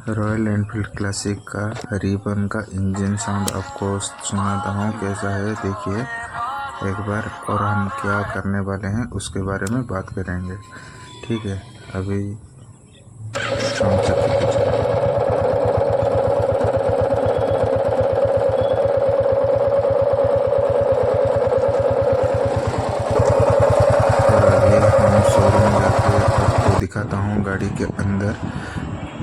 Royal Enfield classic का ribbon का engine sound आपको सुनाता हूँ कैसा है, देखिए एक बार। और हम क्या करने वाले हैं उसके बारे में बात करेंगे, ठीक है। अभी साउंड चेक कर लीजिए। और अभी हम शोरूम जाके आपको दिखाता हूँ गाड़ी के अंदर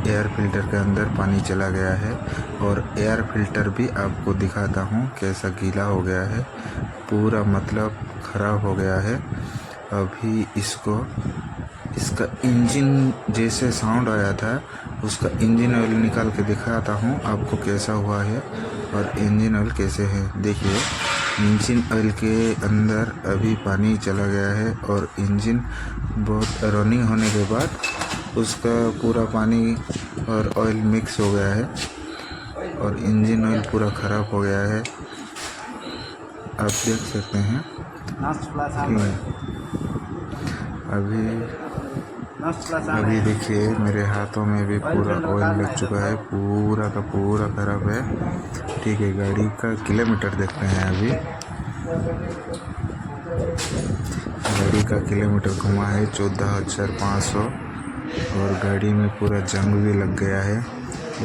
एयर फिल्टर के अंदर पानी चला गया है, और एयर फिल्टर भी आपको दिखाता हूँ कैसा गीला हो गया है, पूरा मतलब ख़राब हो गया है। अभी इसका इंजन जैसे साउंड आया था उसका इंजन ऑयल निकाल के दिखाता हूँ आपको कैसा हुआ है और इंजन ऑयल कैसे है। देखिए इंजन ऑयल के अंदर अभी पानी चला गया है और इंजन बहुत रनिंग होने के बाद उसका पूरा पानी और ऑयल मिक्स हो गया है और इंजन ऑयल पूरा ख़राब हो गया है, आप देख सकते हैं। ठीक है, अभी देखिए मेरे हाथों में भी पूरा ऑयल लग चुका है, पूरा का पूरा ख़राब है। ठीक है, गाड़ी का किलोमीटर देखते हैं। अभी गाड़ी का किलोमीटर घुमा है 14,500 और गाड़ी में पूरा जंग भी लग गया है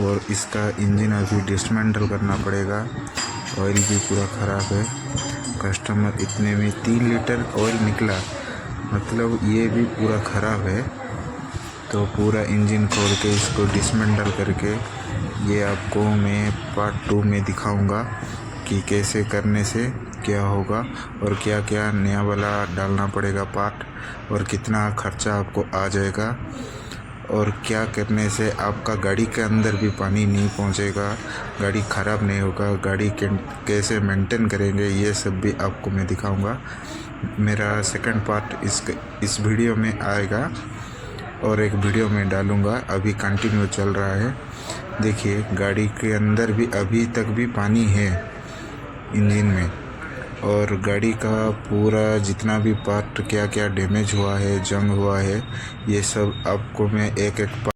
और इसका इंजन अभी डिसमेंटल करना पड़ेगा। ऑयल भी पूरा ख़राब है। कस्टमर इतने में 3 लीटर ऑयल निकला, मतलब ये भी पूरा ख़राब है। तो पूरा इंजन खोल के इसको डिसमेंटल करके ये आपको मैं पार्ट 2 में दिखाऊंगा कि कैसे करने से क्या होगा और क्या क्या नया वाला डालना पड़ेगा पार्ट, और कितना खर्चा आपको आ जाएगा, और क्या करने से आपका गाड़ी के अंदर भी पानी नहीं पहुंचेगा, गाड़ी ख़राब नहीं होगा, गाड़ी कैसे मेंटेन करेंगे, ये सब भी आपको मैं दिखाऊंगा। मेरा सेकंड पार्ट इस वीडियो में आएगा और एक वीडियो में डालूंगा। अभी कंटिन्यू चल रहा है। देखिए गाड़ी के अंदर भी अभी तक भी पानी है इंजन में, और गाड़ी का पूरा जितना भी पार्ट क्या क्या डैमेज हुआ है, जंग हुआ है, ये सब आपको मैं एक एक